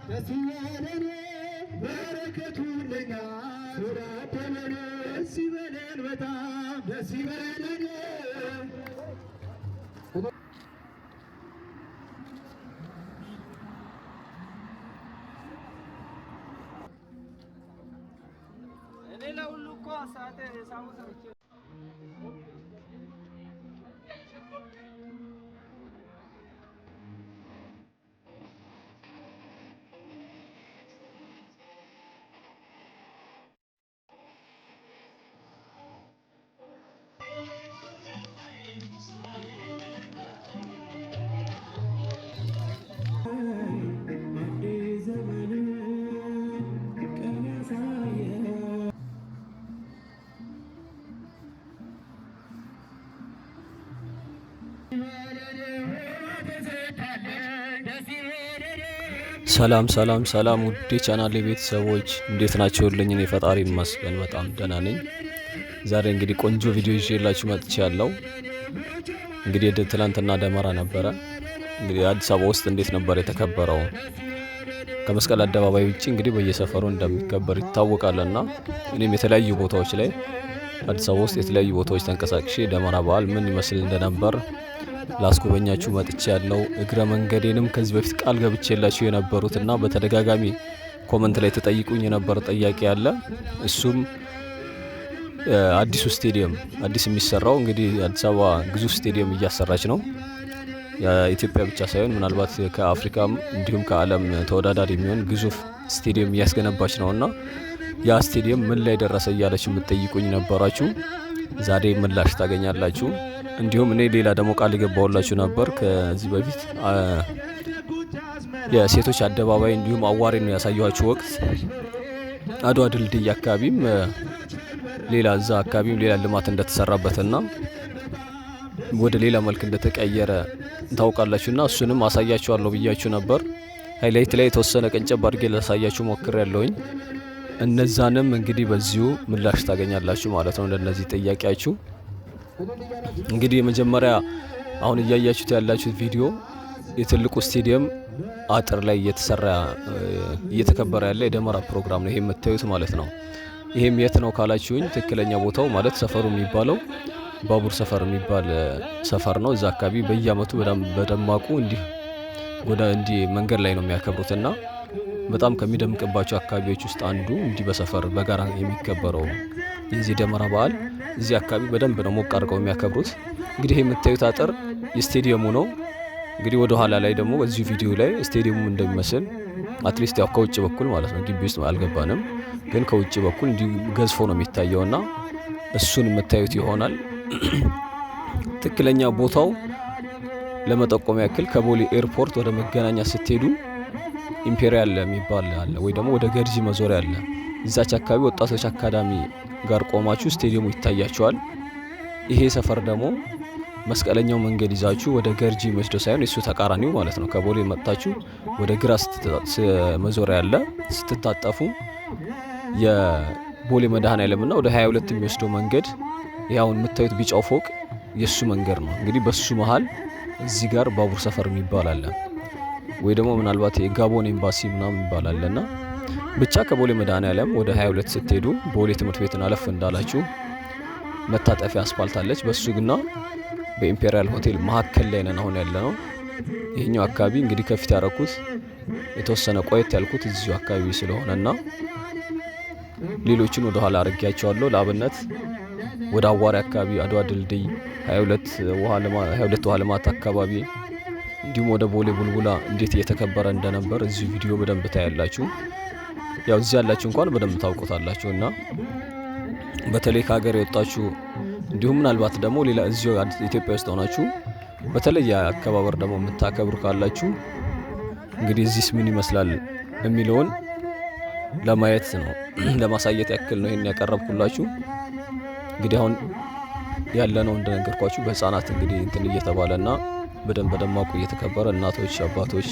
ደስ ይበለን በረከቱ ለኛ ስላደለን ደስ ይበለን በጣም ደስ ይበለን ሰላም ሰላም ሰላም ውድ ቻናሌ ቤተሰቦች እንዴት ናችሁልኝ? እኔ ፈጣሪ ይመስገን በጣም ደህና ነኝ። ዛሬ እንግዲህ ቆንጆ ቪዲዮ ይዤላችሁ መጥቻለሁ። እንግዲህ ትላንትና ደመራ ነበረ። እንግዲህ አዲስ አበባ ውስጥ እንዴት ነበር የተከበረው? ከመስቀል አደባባይ ውጪ እንግዲህ በየሰፈሩ እንደሚከበር ይታወቃልና እኔም የተለያዩ ቦታዎች ላይ አዲስ አበባ ውስጥ የተለያዩ ቦታዎች ተንቀሳቅሼ ደመራ በዓል ምን ይመስል እንደነበር ላስጎበኛችሁ መጥቻለሁ። እግረ መንገዴንም ከዚህ በፊት ቃል ገብቼላችሁ የነበሩትና በተደጋጋሚ ኮመንት ላይ ተጠይቁኝ የነበረ ጥያቄ አለ። እሱም አዲሱ ስቴዲየም አዲስ የሚሰራው እንግዲህ አዲስ አበባ ግዙፍ ስቴዲየም እያሰራች ነው። የኢትዮጵያ ብቻ ሳይሆን ምናልባት ከአፍሪካም እንዲሁም ከዓለም ተወዳዳሪ የሚሆን ግዙፍ ስቴዲየም እያስገነባች ነውና ያ ስቴዲየም ምን ላይ ደረሰ እያላችሁ የምትጠይቁኝ ነበራችሁ። ዛሬ ምላሽ ታገኛላችሁ። እንዲሁም እኔ ሌላ ደግሞ ቃል የገባሁላችሁ ነበር ከዚህ በፊት የሴቶች አደባባይ እንዲሁም አዋሬ ነው ያሳየኋችሁ ወቅት አድዋ ድልድይ አካባቢም ሌላ እዛ አካባቢም ሌላ ልማት እንደተሰራበትና ወደ ሌላ መልክ እንደተቀየረ ታውቃላችሁና እሱንም አሳያችኋለሁ ብያችሁ ነበር። ሃይላይት ላይ የተወሰነ ቀንጨብ አድርጌ ላሳያችሁ ሞክሬያለሁኝ። እነዛንም እንግዲህ በዚሁ ምላሽ ታገኛላችሁ ማለት ነው ለነዚህ ጥያቄያችሁ። እንግዲህ የመጀመሪያ አሁን እያያችሁት ያላችሁት ቪዲዮ የትልቁ ስቴዲየም አጥር ላይ እየተከበረ ያለ የደመራ ፕሮግራም ነው ይሄ የምታዩት ማለት ነው። ይሄም የት ነው ካላችሁኝ ትክክለኛ ቦታው ማለት ሰፈሩ የሚባለው ባቡር ሰፈር የሚባል ሰፈር ነው። እዛ አካባቢ በየአመቱ በደማቁ እንዲህ መንገድ ላይ ነው የሚያከብሩትና በጣም ከሚደምቅባቸው አካባቢዎች ውስጥ አንዱ እንዲህ በሰፈር በጋራ የሚከበረው የዚህ ደመራ በዓል እዚህ አካባቢ በደንብ ነው ሞቅ አድርገው የሚያከብሩት። እንግዲህ ይሄ የምታዩት አጥር የስቴዲየሙ ነው። እንግዲህ ወደ ኋላ ላይ ደግሞ በዚህ ቪዲዮ ላይ ስቴዲየሙ እንደሚመስል አትሊስት ያው ከውጭ በኩል ማለት ነው ግቢ ውስጥ አልገባንም፣ ግን ከውጭ በኩል እንዲህ ገዝፎ ነው የሚታየውና እሱን የምታዩት ይሆናል። ትክክለኛ ቦታው ለመጠቆም ያክል ከቦሌ ኤርፖርት ወደ መገናኛ ስትሄዱ ኢምፔሪያል የሚባል አለ ወይ ደግሞ ወደ ገርጂ መዞሪያ አለ። እዛች አካባቢ ወጣቶች አካዳሚ ጋር ቆማችሁ ስቴዲየሙ ይታያችኋል። ይሄ ሰፈር ደግሞ መስቀለኛው መንገድ ይዛችሁ ወደ ገርጂ መስዶ ሳይሆን እሱ ተቃራኒው ማለት ነው። ከቦሌ መጣችሁ ወደ ግራ መዞሪያ አለ። ስትታጠፉ የቦሌ መድኃኔዓለምና ወደ 22 የሚወስደው መንገድ ያውን የምታዩት ቢጫው ፎቅ የሱ መንገድ ነው። እንግዲህ በሱ መሃል እዚህ ጋር ባቡር ሰፈር የሚባል አለ ወይ ደግሞ ምናልባት የጋቦን ኤምባሲ ምናምን ይባላልና ብቻ ከቦሌ መድኃኔዓለም ወደ 22 ስትሄዱ ቦሌ ትምህርት ቤትን አለፍ እንዳላችሁ መታጠፊያ አስፋልት አለች። በሱ ግና በኢምፔሪያል ሆቴል መሀከል ላይ ነን አሁን ያለ ነው። ይሄኛው አካባቢ እንግዲህ ከፊት ያረኩት የተወሰነ ቆየት ያልኩት እዚሁ አካባቢ ስለሆነና ሌሎችን ወደ ኋላ አድርጌያቸዋለሁ። ለአብነት ወደ አዋሪ አካባቢ አድዋ ድልድይ 22 ውሃ ልማት አካባቢ እንዲሁም ወደ ቦሌ ቡልቡላ እንዴት እየተከበረ እንደነበር እዚህ ቪዲዮ በደንብ ታያላችሁ። ያው እዚህ ያላችሁ እንኳን በደንብ ታውቁታላችሁና በተለይ ከሀገር የወጣችሁ እንዲሁም ምናልባት ደግሞ ሌላ እዚሁ ኢትዮጵያ ውስጥ ሆናችሁ በተለይ አከባበር ደግሞ የምታከብሩ ካላችሁ እንግዲህ እዚህስ ምን ይመስላል የሚለውን ለማየት ነው ለማሳየት ያክል ነው ይሄን ያቀረብኩላችሁ። እንግዲህ አሁን ያለነው እንደነገርኳችሁ በህፃናት እንግዲህ እንትን እየተባለና በደንብ በደማቁ እየተከበረ እናቶች አባቶች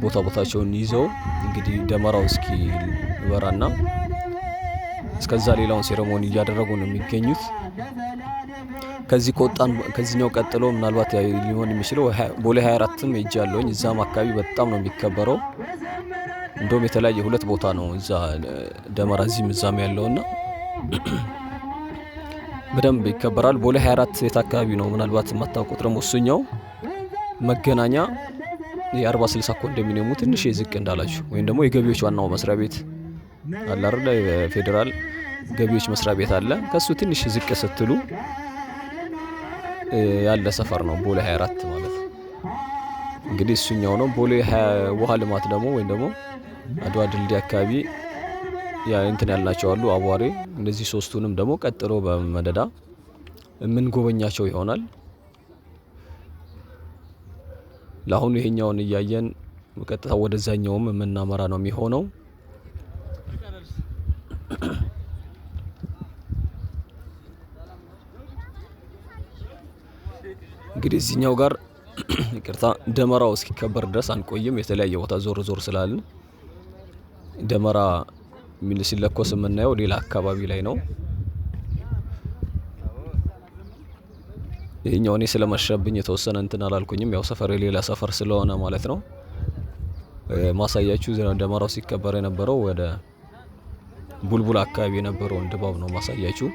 ቦታቸውን ይዘው እንግዲህ ደመራው እስኪ ይበራና እስከዛ ሌላውን ሴሬሞኒ እያደረጉ ነው የሚገኙት። ከዚህ ከወጣን ከዚህኛው ቀጥሎ ምናልባት ሊሆን የሚችለው ቦሌ 24ም ሄጃለሁኝ። እዛም አካባቢ በጣም ነው የሚከበረው። እንደውም የተለያየ 2 ቦታ ነው እዛ ደመራ እዚህም እዛም ያለውና በደንብ ይከበራል። ቦሌ 24 የት አካባቢ ነው ምናልባት የማታውቁት ደግሞ እሱኛው መገናኛ የ40/60 ኮንዶሚኒየሙ ትንሽ ዝቅ እንዳላችሁ ወይም ደግሞ የገቢዎች ዋናው መስሪያ ቤት አለ አይደል? የፌዴራል ገቢዎች መስሪያ ቤት አለ። ከሱ ትንሽ ዝቅ ስትሉ ያለ ሰፈር ነው ቦሌ 24 ማለት እንግዲህ እሱኛው ነው። ቦሌ ውሃ ልማት ደግሞ ወይም ደግሞ አድዋ ድልድይ አካባቢ ያ እንትን ያልናቸው አሉ አቧሬ። እነዚህ 3ቱንም ደግሞ ቀጥሎ በመደዳ የምንጎበኛቸው ይሆናል። ለአሁኑ ይሄኛውን እያየን ቀጥታ ወደዛኛውም የምናመራ ነው የሚሆነው። እንግዲህ እዚህኛው ጋር ይቅርታ ደመራው እስኪከበር ድረስ አንቆይም። የተለያየ ቦታ ዞር ዞር ስላልን ደመራ ምን ሲለኮስ የምናየው ሌላ አካባቢ ላይ ነው። ይሄኛው እኔ ስለመሸብኝ የተወሰነ እንትን አላልኩኝም። ያው ሰፈር የሌላ ሰፈር ስለሆነ ማለት ነው። ማሳያችሁ ደመራው ሲከበር የነበረው ወደ ቡልቡላ አካባቢ የነበረውን ድባብ ነው ማሳያችሁ።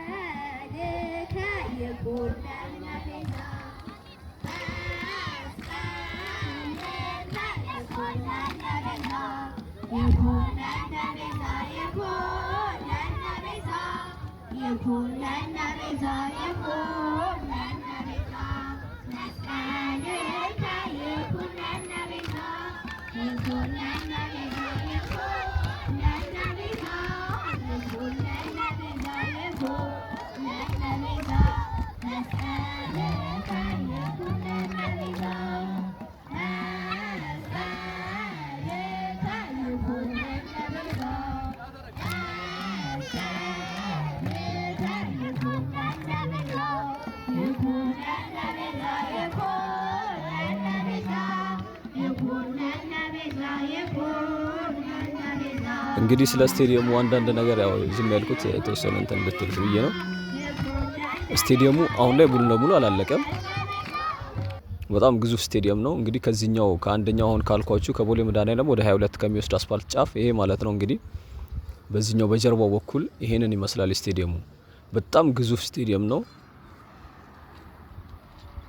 እንግዲህ ስለ ስቴዲየሙ አንዳንድ ነገር ያው ዝም ያልኩት የተወሰነ እንትን እንድትሉት ብዬ ነው። ስቴዲየሙ አሁን ላይ ሙሉ ለሙሉ አላለቀም። በጣም ግዙፍ ስቴዲየም ነው። እንግዲህ ከዚህኛው ከአንደኛው አሁን ካልኳችሁ ከቦሌ መድኃኔዓለም ወደ 22 ከሚወስድ አስፋልት ጫፍ ይሄ ማለት ነው። እንግዲህ በዚህኛው በጀርባው በኩል ይሄንን ይመስላል ስቴዲየሙ። በጣም ግዙፍ ስቴዲየም ነው።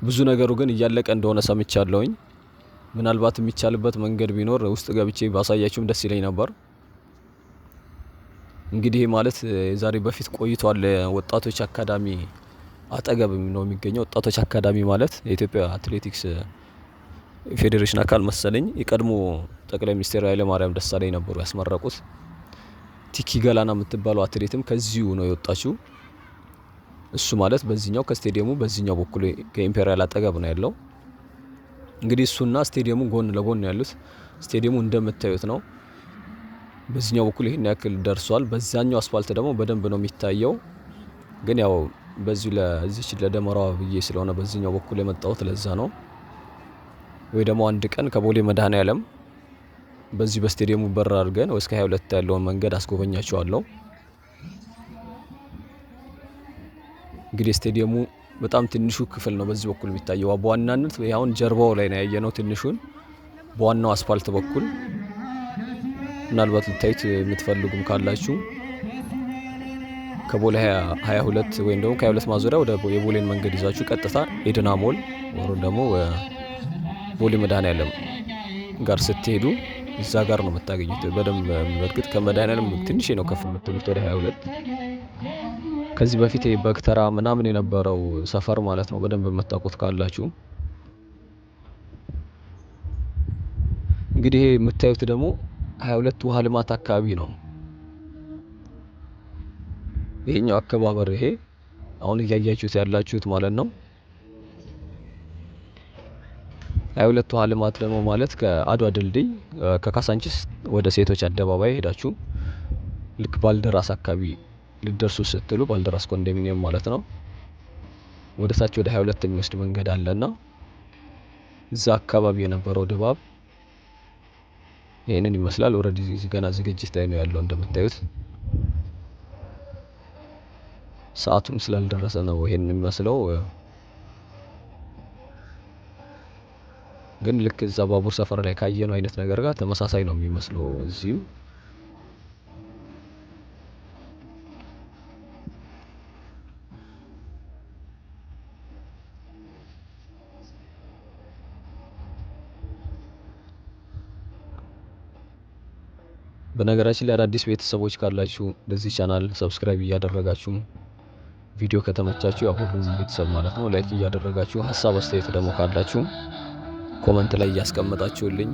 ብዙ ነገሩ ግን እያለቀ እንደሆነ ሰምቻለሁኝ። ምናልባት የሚቻልበት መንገድ ቢኖር ውስጥ ገብቼ ባሳያችሁም ደስ ይለኝ ነበር። እንግዲህ ማለት ዛሬ በፊት ቆይቷል። ወጣቶች አካዳሚ አጠገብ ነው የሚገኘው። ወጣቶች አካዳሚ ማለት የኢትዮጵያ አትሌቲክስ ፌዴሬሽን አካል መሰለኝ። የቀድሞ ጠቅላይ ሚኒስትር ኃይለ ማርያም ደሳለኝ ነበሩ ያስመረቁት። ቲኪ ገላና የምትባለው አትሌትም ከዚሁ ነው የወጣችው። እሱ ማለት በዚህኛው ከስቴዲየሙ በዚህኛው በኩል ከኢምፔሪያል አጠገብ ነው ያለው። እንግዲህ እሱና ስቴዲየሙ ጎን ለጎን ያሉት ስቴዲየሙ እንደምታዩት ነው። በዚህኛው በኩል ይሄን ያክል ደርሷል። በዛኛው አስፋልት ደግሞ በደንብ ነው የሚታየው። ግን ያው በዚሁ ለዚች ለደመራው ብዬ ስለሆነ በዚህኛው በኩል የመጣሁት ለዛ ነው። ወይ ደግሞ አንድ ቀን ከቦሌ መድኃኔዓለም በዚህ በስቴዲየሙ በር አድርገን እስከ 22 ያለውን መንገድ አስጎበኛቸዋለሁ። እንግዲህ ስቴዲየሙ በጣም ትንሹ ክፍል ነው በዚህ በኩል የሚታየው። በዋናነት አሁን ጀርባው ላይ ነው ያየነው ትንሹን። በዋናው አስፋልት በኩል ምናልባት ልታዩት የምትፈልጉም ካላችሁ ከቦሌ 22 ወይም ደግሞ ከ22 ማዞሪያ ወደ የቦሌን መንገድ ይዛችሁ ቀጥታ ኤድና ሞል ወይም ደግሞ ቦሌ መድኃኔዓለም ጋር ስትሄዱ እዛ ጋር ነው የምታገኙት። በደንብ በእርግጥ ከመድኃኔዓለም ትንሽ ነው ከፍ የምትሉት ወደ 22። ከዚህ በፊት በክተራ ምናምን የነበረው ሰፈር ማለት ነው። በደንብ የምታውቁት ካላችሁ እንግዲህ የምታዩት ደግሞ 22 ውሃ ልማት አካባቢ ነው። ይሄኛው አከባበር ይሄ አሁን እያያችሁት ያላችሁት ማለት ነው። 22 ውሃ ልማት ደግሞ ማለት ከአድዋ ድልድይ ከካሳንቺስ ወደ ሴቶች አደባባይ ሄዳችሁ ልክ ባልደራስ አካባቢ ልደርሱ ስትሉ ባልደራስ ኮንዶሚኒየም ማለት ነው። ወደ ታች ወደ 22 የሚወስድ መንገድ አለና እዛ አካባቢ የነበረው ድባብ ይሄንን ይመስላል። ኦሬዲ ገና ዝግጅት ላይ ነው ያለው እንደምታዩት። ሰዓቱም ስላልደረሰ ነው ይሄን የሚመስለው። ግን ልክ እዛ ባቡር ሰፈር ላይ ካየነው አይነት ነገር ጋር ተመሳሳይ ነው የሚመስለው እዚሁ። በነገራችን ላይ አዳዲስ ቤተሰቦች ካላችሁ ለዚህ ቻናል ሰብስክራይብ እያደረጋችሁ ቪዲዮ ከተመቻችሁ ያው ሁሉም ቤተሰብ ማለት ነው ላይክ እያደረጋችሁ ሀሳብ አስተያየት ደግሞ ካላችሁ ኮመንት ላይ እያስቀመጣችሁልኝ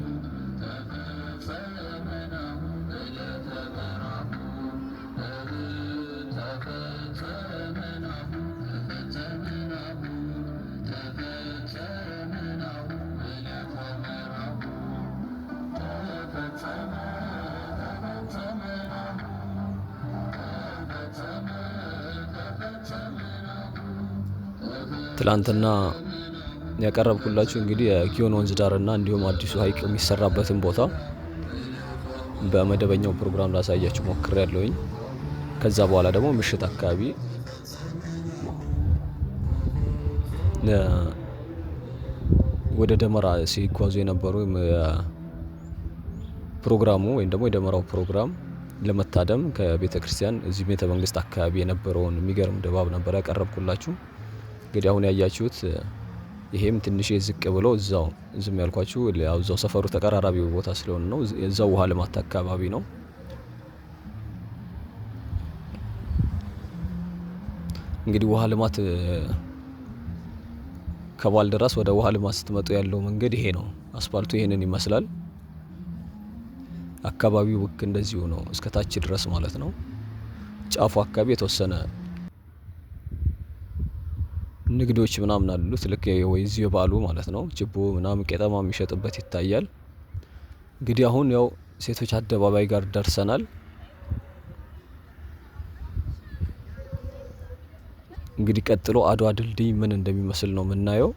ትላንትና ያቀረብኩላችሁ እንግዲህ የጊዮን ወንዝ ዳርና እንዲሁም አዲሱ ሐይቅ የሚሰራበትን ቦታ በመደበኛው ፕሮግራም ላሳያችሁ ሞክሬያለሁኝ። ከዛ በኋላ ደግሞ ምሽት አካባቢ ወደ ደመራ ሲጓዙ የነበሩ ፕሮግራሙ ወይም ደግሞ የደመራው ፕሮግራም ለመታደም ከቤተ ክርስቲያን እዚህ ቤተ መንግስት አካባቢ የነበረውን የሚገርም ድባብ ነበር ያቀረብኩላችሁ። እንግዲህ አሁን ያያችሁት ይሄም ትንሽ ዝቅ ብሎ እዛው ዝም ያልኳችሁ ያው እዛው ሰፈሩ ተቀራራቢ ቦታ ስለሆነ ነው። እዛው ውሃ ልማት አካባቢ ነው። እንግዲህ ውሃ ልማት ከባልደራስ ወደ ውሃ ልማት ስትመጡ ያለው መንገድ ይሄ ነው። አስፋልቱ ይሄንን ይመስላል። አካባቢው ውክ እንደዚሁ ነው እስከ ታች ድረስ ማለት ነው። ጫፉ አካባቢ የተወሰነ ንግዶች ምናምን አሉት። ልክ የዚህ የበዓሉ ማለት ነው ችቦ ምናምን ቄጠማ የሚሸጥበት ይታያል። እንግዲህ አሁን ያው ሴቶች አደባባይ ጋር ደርሰናል። እንግዲህ ቀጥሎ አድዋ ድልድይ ምን እንደሚመስል ነው የምናየው።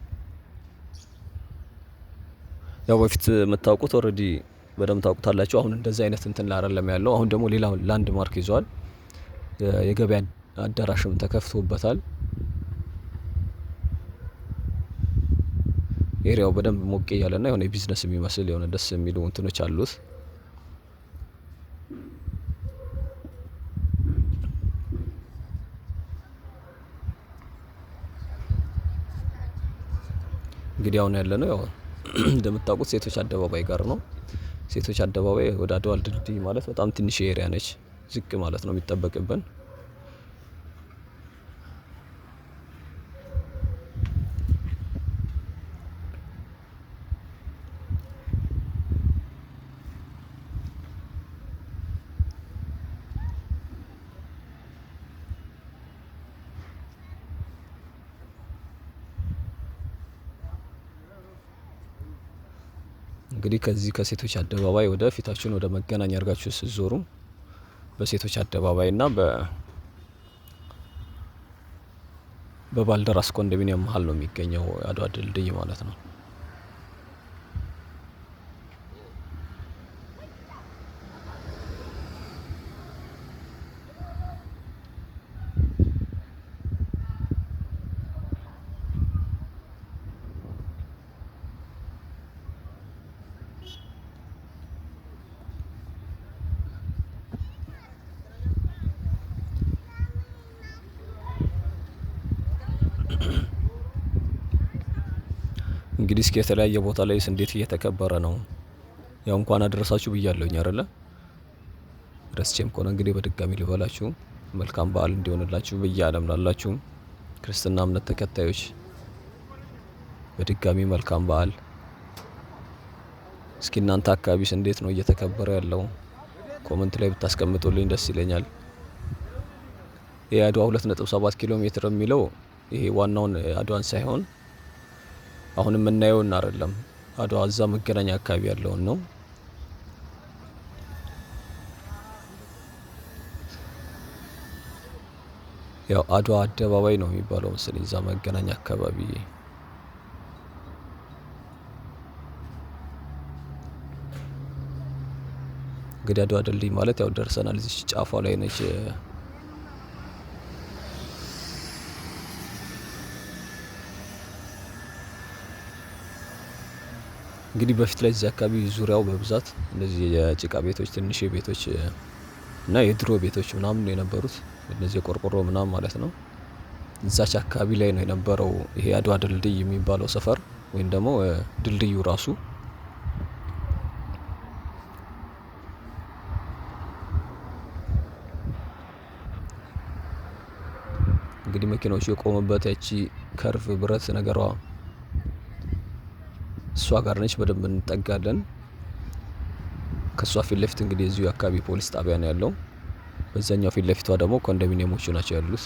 ያው በፊት የምታውቁት ኦልሬዲ በደንብ ታውቁታላችሁ። አሁን እንደዚህ አይነት እንትን ላይ አይደለም ያለው። አሁን ደግሞ ሌላ ላንድ ማርክ ይዟል። የገበያ አዳራሽም ተከፍቶበታል። ኤሪያው በደንብ ሞቅ ያለና የሆነ ቢዝነስ የሚመስል የሆነ ደስ የሚሉ እንትኖች አሉት። እንግዲህ አሁን ያለነው ያው እንደምታውቁት ሴቶች አደባባይ ጋር ነው። ሴቶች አደባባይ ወደ አድዋ ድልድይ ማለት በጣም ትንሽ ኤሪያ ነች። ዝቅ ማለት ነው የሚጠበቅብን። እንግዲህ ከዚህ ከሴቶች አደባባይ ወደ ፊታችሁን ወደ መገናኛ አድርጋችሁ ስትዞሩ በሴቶች አደባባይና በባልደራስ ኮንዶሚኒየም መሀል ነው የሚገኘው አድዋ ድልድይ ማለት ነው። እንግዲህ እስኪ የተለያየ ቦታ ላይ እንዴት እየተከበረ ነው? ያው እንኳን አደረሳችሁ ብያለሁኝ አይደለ? ረስቼም ከሆነ እንግዲህ በድጋሚ ልበላችሁ መልካም በዓል እንዲሆንላችሁ በየዓለም ላላችሁ ክርስትና እምነት ተከታዮች በድጋሚ መልካም በዓል። እስኪ እናንተ አካባቢስ እንዴት ነው እየተከበረ ያለው? ኮመንት ላይ ብታስቀምጡልኝ ደስ ይለኛል። የአድዋ 2.7 ኪሎ ሜትር የሚለው ይሄ ዋናውን አድዋን ሳይሆን አሁን የምናየውን አይደለም። አድዋ እዛ መገናኛ አካባቢ ያለውን ነው። ያው አድዋ አደባባይ ነው የሚባለው መሰለኝ እዛ መገናኛ አካባቢ። እንግዲህ አድዋ ድልድይ ማለት ያው ደርሰናል። እዚህ ጫፏ ላይ ነች። እንግዲህ በፊት ላይ እዚህ አካባቢ ዙሪያው በብዛት እነዚህ የጭቃ ቤቶች፣ ትንሽ ቤቶች እና የድሮ ቤቶች ምናምን የነበሩት እነዚህ የቆርቆሮ ምናምን ማለት ነው። እዛች አካባቢ ላይ ነው የነበረው ይሄ አድዋ ድልድይ የሚባለው ሰፈር ወይም ደግሞ ድልድዩ ራሱ። እንግዲህ መኪናዎቹ የቆሙበት ያቺ ከርቭ ብረት ነገሯ እሷ ጋር ነች። በደንብ እንጠጋለን። ከእሷ ፊት ለፊት እንግዲህ እዚሁ አካባቢ ፖሊስ ጣቢያ ነው ያለው። በዛኛው ፊት ለፊቷ ደግሞ ኮንዶሚኒየሞቹ ናቸው ያሉት።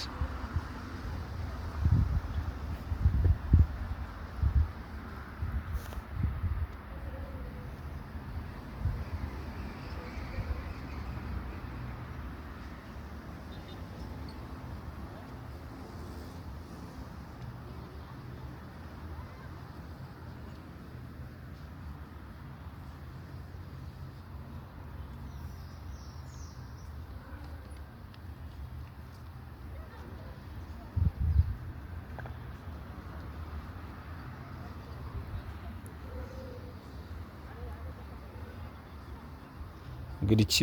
እንግዲህ እቺ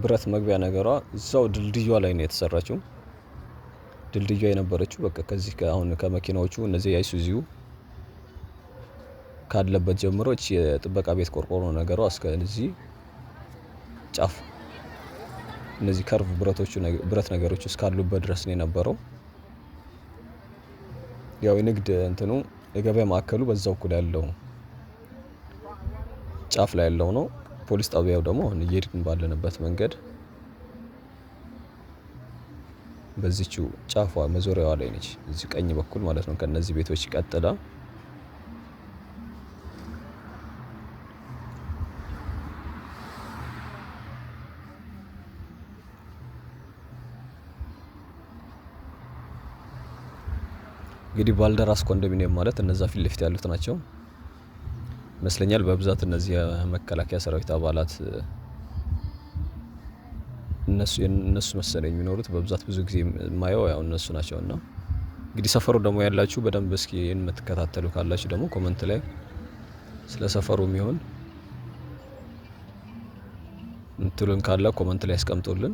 ብረት መግቢያ ነገሯ እዛው ድልድዩዋ ላይ ነው የተሰራችው። ድልድዩዋ የነበረችው በቃ ከዚህ አሁን ከመኪናዎቹ እነዚህ አይሱዚው ካለበት ጀምሮ እቺ የጥበቃ ቤት ቆርቆሮ ነገሯ እስከዚህ ጫፍ እነዚህ ከርቭ ብረት ነገሮች እስካሉበት ድረስ ነው የነበረው። ያው የንግድ እንትኑ የገበያ ማዕከሉ በዛው እኩል ያለው ጫፍ ላይ ያለው ነው። ፖሊስ ጣቢያው ደግሞ አሁን እየሄድን ባለንበት መንገድ በዚህችው ጫፏ መዞሪያዋ ላይ ነች። እዚህ ቀኝ በኩል ማለት ነው። ከነዚህ ቤቶች ቀጥላ እንግዲህ ባልደራስ ኮንዶሚኒየም ማለት እነዛ ፊት ለፊት ያሉት ናቸው ይመስለኛል። በብዛት እነዚህ የመከላከያ ሰራዊት አባላት እነሱ መሰለኝ የሚኖሩት በብዛት ብዙ ጊዜ የማየው ያው እነሱ ናቸውና እንግዲህ ሰፈሩ ደግሞ ያላችሁ በደንብ እስኪ የምትከታተሉ ካላችሁ ደግሞ ኮመንት ላይ ስለ ሰፈሩ የሚሆን እንትሉን ካለ ኮመንት ላይ ያስቀምጡልን።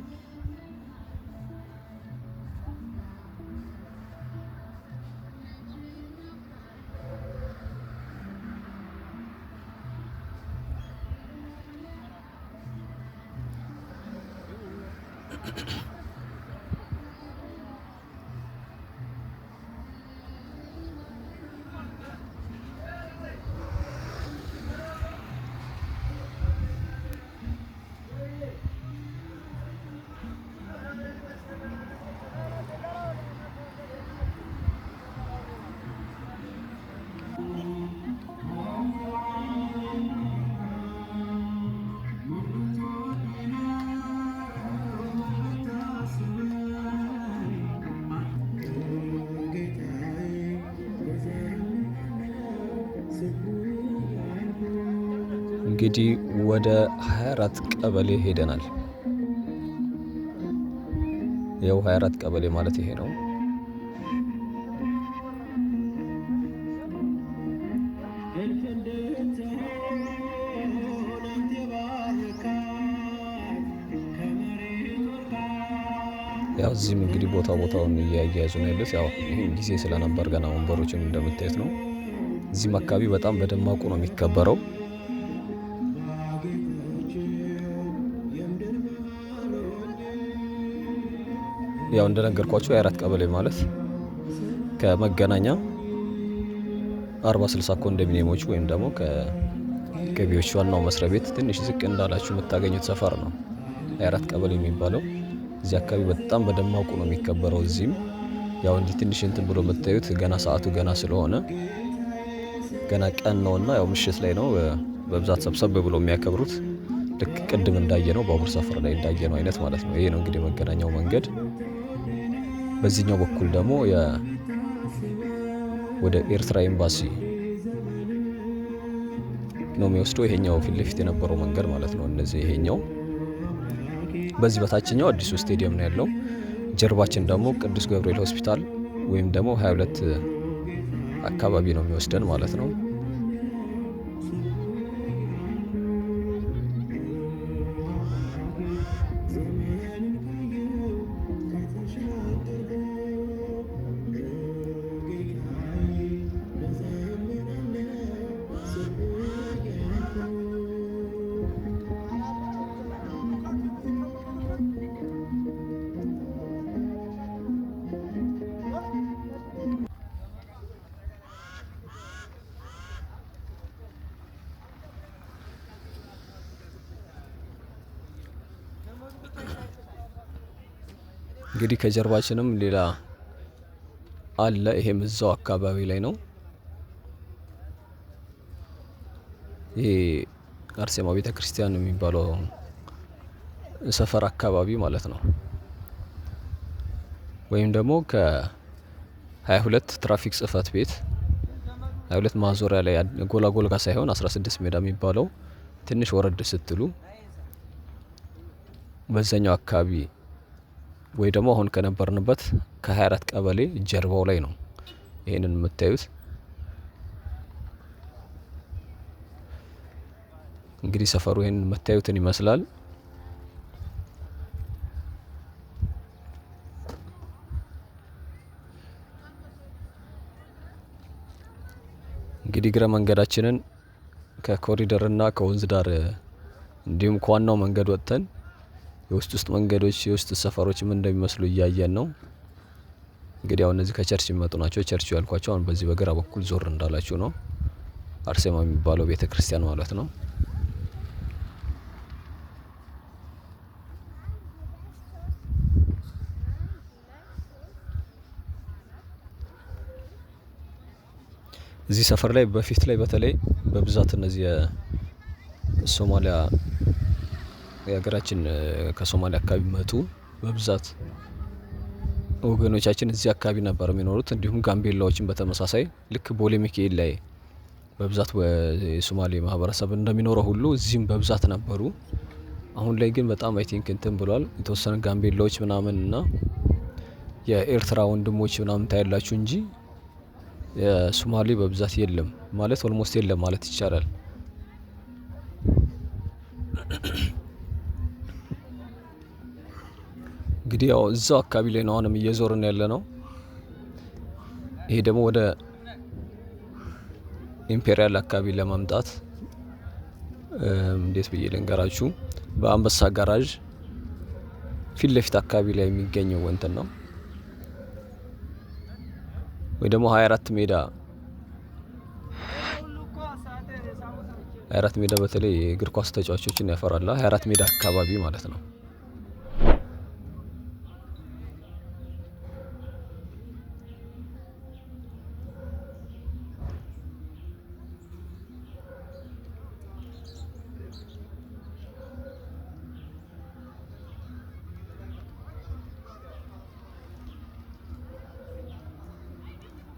እንግዲህ ወደ 24 ቀበሌ ሄደናል። ያው 24 ቀበሌ ማለት ይሄ ነው። ያው እዚህም እንግዲህ ቦታውን እያያዙ ነው ያሉት። ያው ይሄን ጊዜ ስለነበር ገና ወንበሮችን እንደምታዩት ነው። እዚህም አካባቢ በጣም በደማቁ ነው የሚከበረው። ያው እንደነገርኳችሁ 24 ቀበሌ ማለት ከመገናኛ 40-60 ኮንዶሚኒየሞች ወይም ደግሞ ከገቢዎች ዋናው መስሪያ ቤት ትንሽ ዝቅ እንዳላችሁ የምታገኙት ሰፈር ነው 24 ቀበሌ የሚባለው። እዚህ አካባቢ በጣም በደማቁ ነው የሚከበረው። እዚህም ያው እንዲህ ትንሽ እንትን ብሎ የምታዩት ገና ሰዓቱ ገና ስለሆነ ገና ቀን ነውና ያው ምሽት ላይ ነው በብዛት ሰብሰብ ብሎ የሚያከብሩት። ልክ ቅድም እንዳየነው ባቡር ሰፈር ላይ እንዳየነው አይነት ማለት ነው። ይሄ ነው እንግዲህ መገናኛው መንገድ። በዚህኛው በኩል ደግሞ ወደ ኤርትራ ኤምባሲ ነው የሚወስደው። ይሄኛው ፊት ለፊት የነበረው መንገድ ማለት ነው። እነዚህ ይሄኛው በዚህ በታችኛው አዲሱ ስቴዲየም ነው ያለው። ጀርባችን ደግሞ ቅዱስ ገብርኤል ሆስፒታል ወይም ደግሞ 22 አካባቢ ነው የሚወስደን ማለት ነው። እንግዲህ ከጀርባችንም ሌላ አለ። ይሄም እዛው አካባቢ ላይ ነው። ይሄ አርሴማ ቤተ ክርስቲያን የሚባለው ሰፈር አካባቢ ማለት ነው። ወይም ደግሞ ከ22 ትራፊክ ጽህፈት ቤት 22 ማዞሪያ ላይ ጎላጎል ጋር ሳይሆን 16 ሜዳ የሚባለው ትንሽ ወረድ ስትሉ በዛኛው አካባቢ ወይ ደግሞ አሁን ከነበርንበት ከ24 ቀበሌ ጀርባው ላይ ነው ይሄንን የምታዩት። እንግዲህ ሰፈሩ ይሄንን የምታዩትን ይመስላል። እንግዲህ እግረ መንገዳችንን ከኮሪደርና ከወንዝ ዳር እንዲሁም ከዋናው መንገድ ወጥተን የውስጥ መንገዶች የውስጥ ሰፈሮች ምን እንደሚመስሉ እያየን ነው። እንግዲህ አሁን እነዚህ ከቸርች የሚመጡ ናቸው። ቸርቹ ያልኳቸው አሁን በዚህ በግራ በኩል ዞር እንዳላችሁ ነው። አርሴማ የሚባለው ቤተክርስቲያን ማለት ነው። እዚህ ሰፈር ላይ በፊት ላይ በተለይ በብዛት እነዚህ የሶማሊያ የሀገራችን ከሶማሊያ አካባቢ መጡ በብዛት ወገኖቻችን እዚህ አካባቢ ነበር የሚኖሩት። እንዲሁም ጋምቤላዎችን በተመሳሳይ ልክ ቦሌ ሚካኤል ላይ በብዛት የሶማሌ ማህበረሰብ እንደሚኖረው ሁሉ እዚህም በብዛት ነበሩ። አሁን ላይ ግን በጣም አይ ቲንክ እንትን ብሏል። የተወሰነ ጋምቤላዎች ምናምን እና የኤርትራ ወንድሞች ምናምን ታያላችሁ እንጂ የሶማሌ በብዛት የለም ማለት ኦልሞስት የለም ማለት ይቻላል። እንግዲህ ያው እዛው አካባቢ ላይ ነው አሁንም እየዞርን ያለ ነው። ይሄ ደግሞ ወደ ኢምፔሪያል አካባቢ ለማምጣት እንዴት ብዬ ልንገራችሁ፣ በአንበሳ ጋራዥ ፊት ለፊት አካባቢ ላይ የሚገኘው እንትን ነው። ወይ ደግሞ 24 ሜዳ 24 ሜዳ በተለይ የእግር ኳስ ተጫዋቾችን ያፈራል። 24 ሜዳ አካባቢ ማለት ነው።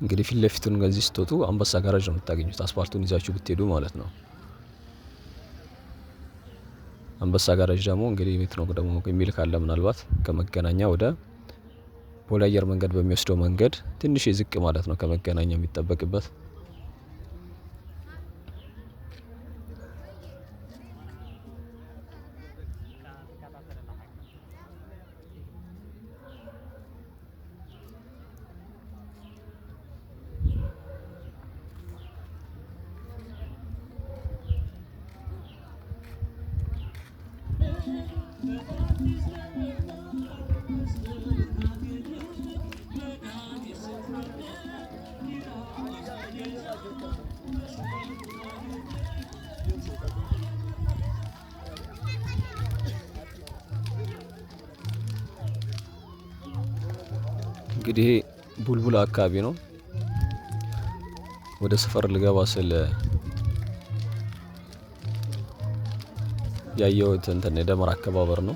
እንግዲህ ፊት ለፊቱን ከዚህ ስትወጡ አንበሳ ጋራዥ ነው የምታገኙት። አስፓልቱን ይዛችሁ ብትሄዱ ማለት ነው። አንበሳ ጋራዥ ደግሞ እንግዲህ ቤት ነው ደግሞ የሚል ካለ ምናልባት ከመገናኛ ወደ ቦሌ አየር መንገድ በሚወስደው መንገድ ትንሽ ዝቅ ማለት ነው ከመገናኛ የሚጠበቅበት። እንግዲህ ቡልቡላ አካባቢ ነው። ወደ ሰፈር ልገባ ስለ ያየሁት እንትን የደመራ አከባበር ነው።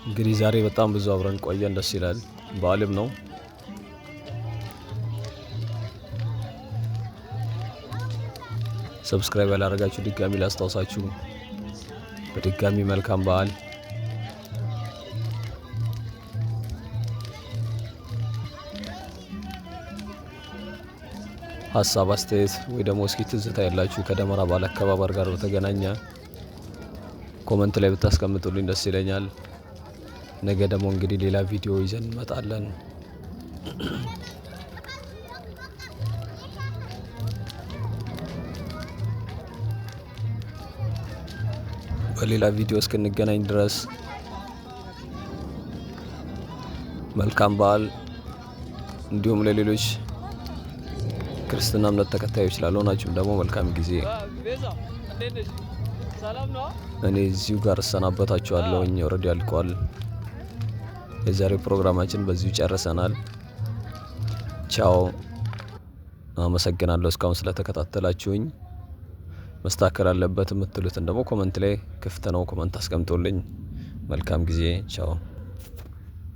እንግዲህ ዛሬ በጣም ብዙ አብረን ቆየን፣ ደስ ይላል። በዓልም ነው። ሰብስክራይብ ያላደረጋችሁ ድጋሚ ላስታውሳችሁ፣ በድጋሚ መልካም በዓል። ሀሳብ አስተያየት ወይ ደግሞ እስኪ ትዝታ ያላችሁ ከደመራ በዓል አከባበር ጋር በተገናኘ ኮመንት ላይ ብታስቀምጡልኝ ደስ ይለኛል። ነገ ደግሞ እንግዲህ ሌላ ቪዲዮ ይዘን እንመጣለን። በሌላ ቪዲዮ እስክንገናኝ ድረስ መልካም በዓል። እንዲሁም ለሌሎች ክርስትና እምነት ተከታዮች ላልሆናችሁም ደግሞ መልካም ጊዜ። እኔ እዚሁ ጋር እሰናበታችኋለሁኝ። ኦልሬዲ አልቋል። የዛሬው ፕሮግራማችን በዚሁ ጨርሰናል። ቻው። አመሰግናለሁ እስካሁን ስለተከታተላችሁኝ። መስተካከል አለበት የምትሉትን ደግሞ ኮመንት ላይ ክፍት ነው፣ ኮመንት አስቀምጡልኝ። መልካም ጊዜ። ቻው።